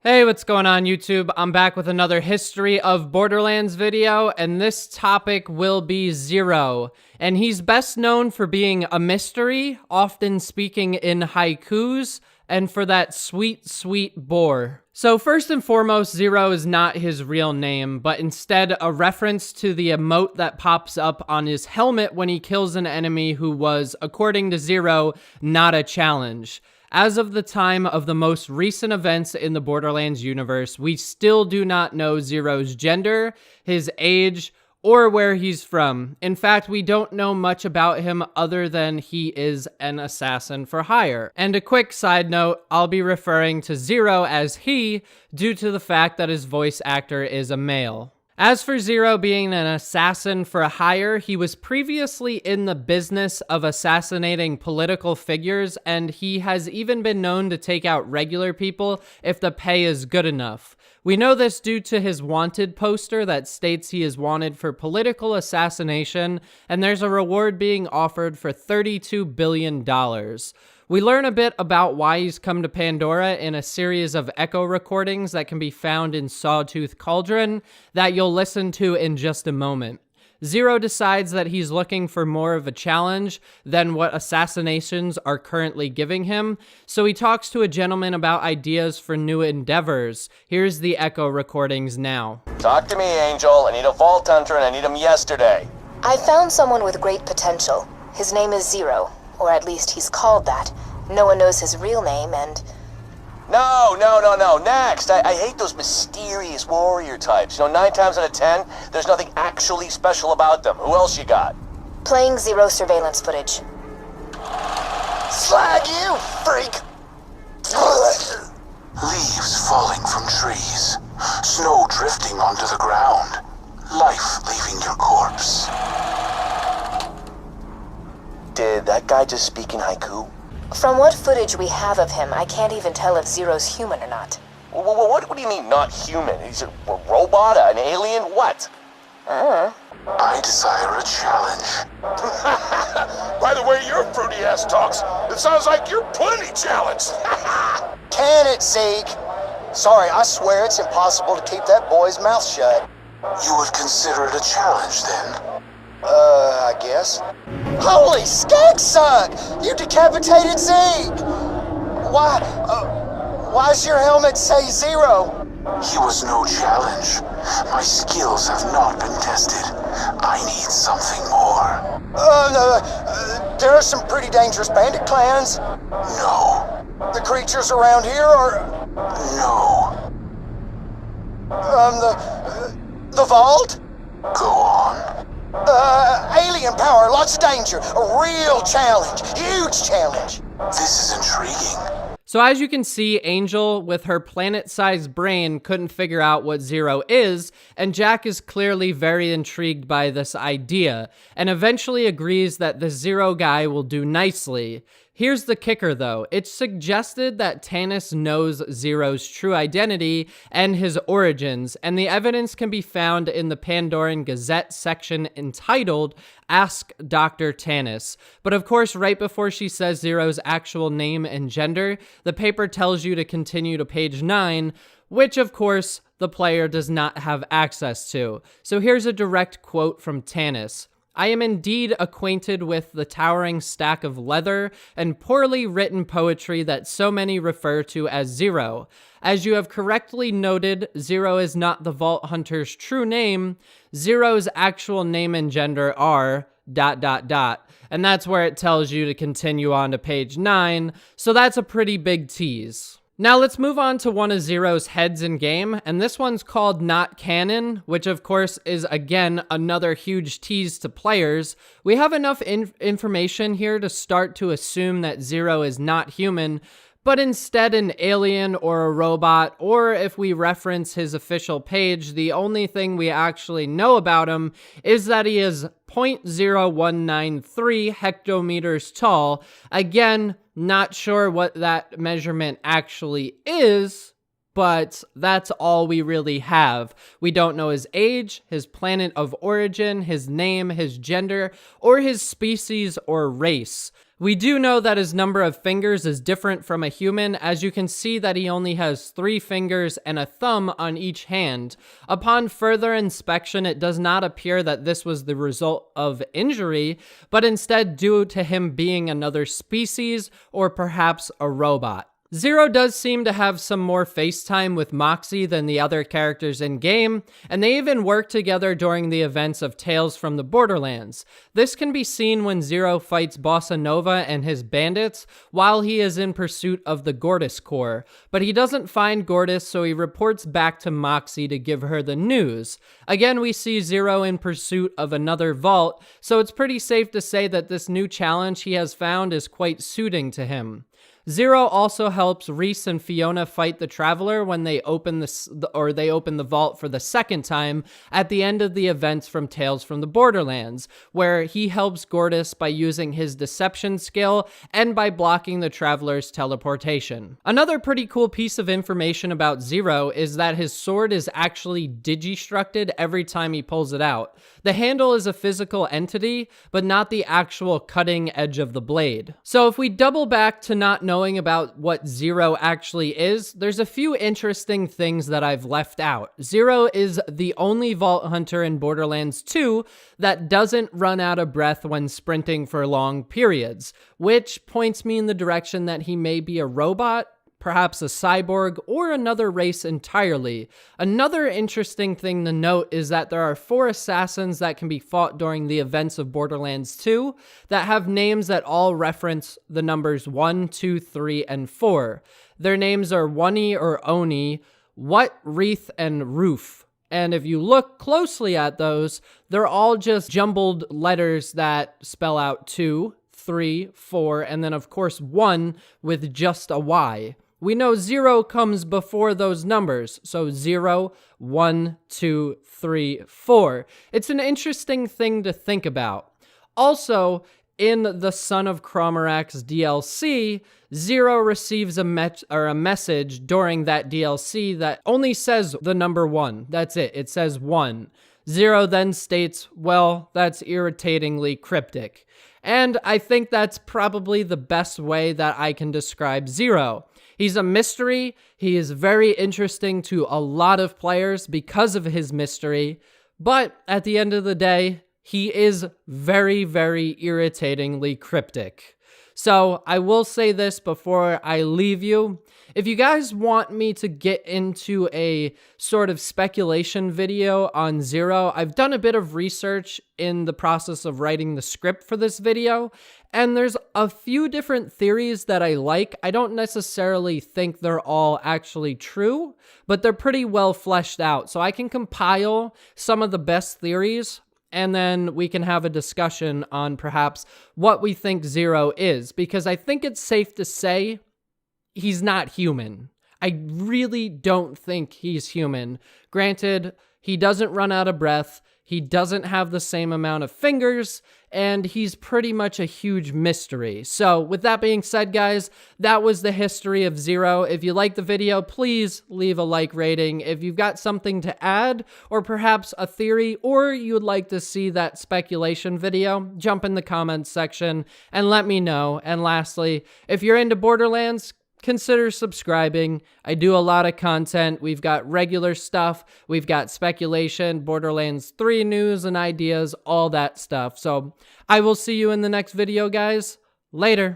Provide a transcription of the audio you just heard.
Hey, what's going on YouTube? I'm back with another History of Borderlands video, and this topic will be Zer0. And he's best known for being a mystery, often speaking in haikus, and for that sweet, sweet boar. So first and foremost, Zer0 is not his real name, but instead a reference to the emote that pops up on his helmet when he kills an enemy who was, according to Zer0, not a challenge. As of the time of the most recent events in the Borderlands universe, we still do not know Zer0's gender, his age, or where he's from. In fact, we don't know much about him other than he is an assassin for hire. And a quick side note, I'll be referring to Zer0 as he due to the fact that his voice actor is a male. As for Zer0 being an assassin for hire, he was previously in the business of assassinating political figures, and he has even been known to take out regular people if the pay is good enough. We know this due to his wanted poster that states he is wanted for political assassination, and there's a reward being offered for $32 billion. We learn a bit about why he's come to Pandora in a series of echo recordings that can be found in Sawtooth Cauldron that you'll listen to in just a moment. Zer0 decides that he's looking for more of a challenge than what assassinations are currently giving him, so he talks to a gentleman about ideas for new endeavors. Here's the echo recordings now. Talk to me, Angel. I need a Vault Hunter and I need him yesterday. I found someone with great potential. His name is Zer0. Or at least he's called that. No one knows his real name, and... No. Next! I hate those mysterious warrior types. 9 times out of 10, there's nothing actually special about them. Who else you got? Playing Zer0 surveillance footage. Slag you, freak! Leaves falling from trees. Snow drifting onto the ground. Life leaving your corpse. Did that guy just speak in haiku? From what footage we have of him, I can't even tell if Zer0's human or not. What do you mean, not human? He's a robot? An alien? What? I desire a challenge. By the way your fruity ass talks, it sounds like you're plenty challenged. Can it, Zeke? Sorry, I swear it's impossible to keep that boy's mouth shut. You would consider it a challenge, then? I guess. Holy skeg suck! You decapitated Zeke! Why's your helmet say Zer0? He was no challenge. My skills have not been tested. I need something more. No, there are some pretty dangerous bandit clans. No. The creatures around here are... No. The vault? Go on. Alien power, lots of danger. A real challenge. Huge challenge. This is intriguing. So as you can see, Angel, with her planet-sized brain, couldn't figure out what Zer0 is, and Jack is clearly very intrigued by this idea, and eventually agrees that the Zer0 guy will do nicely. Here's the kicker though, it's suggested that Tanis knows Zer0's true identity and his origins, and the evidence can be found in the Pandoran Gazette section entitled Ask Dr. Tanis. But of course, right before she says Zer0's actual name and gender, the paper tells you to continue to page 9, which of course the player does not have access to. So here's a direct quote from Tanis. I am indeed acquainted with the towering stack of leather and poorly written poetry that so many refer to as Zer0. As you have correctly noted, Zer0 is not the Vault Hunter's true name. Zer0's actual name and gender are ... And that's where it tells you to continue on to page 9, so that's a pretty big tease. Now let's move on to one of Zer0's heads in game, and this one's called Not Canon, which of course is again another huge tease to players. We have enough information here to start to assume that Zer0 is not human, but instead an alien or a robot, or if we reference his official page, the only thing we actually know about him is that he is 0.0193 hectometers tall. Again, not sure what that measurement actually is, but that's all we really have. We don't know his age, his planet of origin, his name, his gender, or his species or race. We do know that his number of fingers is different from a human, as you can see that he only has 3 fingers and a thumb on each hand. Upon further inspection, it does not appear that this was the result of injury, but instead due to him being another species or perhaps a robot. Zer0 does seem to have some more face time with Moxie than the other characters in-game, and they even work together during the events of Tales from the Borderlands. This can be seen when Zer0 fights Bossa Nova and his bandits while he is in pursuit of the Gortys core, but he doesn't find Gortys, so he reports back to Moxie to give her the news. Again, we see Zer0 in pursuit of another vault, so it's pretty safe to say that this new challenge he has found is quite suiting to him. Zer0 also helps Reese and Fiona fight the Traveler when they open the vault for the second time at the end of the events from Tales from the Borderlands, where he helps Gortys by using his deception skill and by blocking the Traveler's teleportation. Another pretty cool piece of information about Zer0 is that his sword is actually digistructed every time he pulls it out. The handle is a physical entity, but not the actual cutting edge of the blade. So if we double back to not knowing about what Zer0 actually is, there's a few interesting things that I've left out. Zer0 is the only Vault Hunter in Borderlands 2 that doesn't run out of breath when sprinting for long periods, which points me in the direction that he may be a robot, perhaps a cyborg, or another race entirely. Another interesting thing to note is that there are 4 assassins that can be fought during the events of Borderlands 2 that have names that all reference the numbers 1, 2, 3, and 4. Their names are Wunny or Oni, What, Wreath, and Roof. And if you look closely at those, they're all just jumbled letters that spell out 2, 3, 4, and then of course 1 with just a Y. We know 0 comes before those numbers, so 0, 1, 2, 3, 4. It's an interesting thing to think about. Also, in the Son of Cromarak's DLC, Zer0 receives a message during that DLC that only says the number 1. That's it. It says 1. Zer0 then states, well, that's irritatingly cryptic. And I think that's probably the best way that I can describe Zer0. He's a mystery. He is very interesting to a lot of players because of his mystery. But at the end of the day, he is very, very irritatingly cryptic. So I will say this before I leave you. If you guys want me to get into a sort of speculation video on Zer0, I've done a bit of research in the process of writing the script for this video, and there's a few different theories that I like. I don't necessarily think they're all actually true, but they're pretty well fleshed out. So I can compile some of the best theories, and then we can have a discussion on perhaps what we think Zer0 is, because I think it's safe to say he's not human. I really don't think he's human. Granted, he doesn't run out of breath, he doesn't have the same amount of fingers, and he's pretty much a huge mystery. So with that being said, guys, that was the history of Zer0. If you liked the video, please leave a like rating. If you've got something to add, or perhaps a theory, or you would like to see that speculation video, jump in the comments section and let me know. And lastly, if you're into Borderlands, consider subscribing. I do a lot of content. We've got regular stuff, we've got speculation, Borderlands 3 news and ideas, all that stuff. So I will see you in the next video, guys. Later.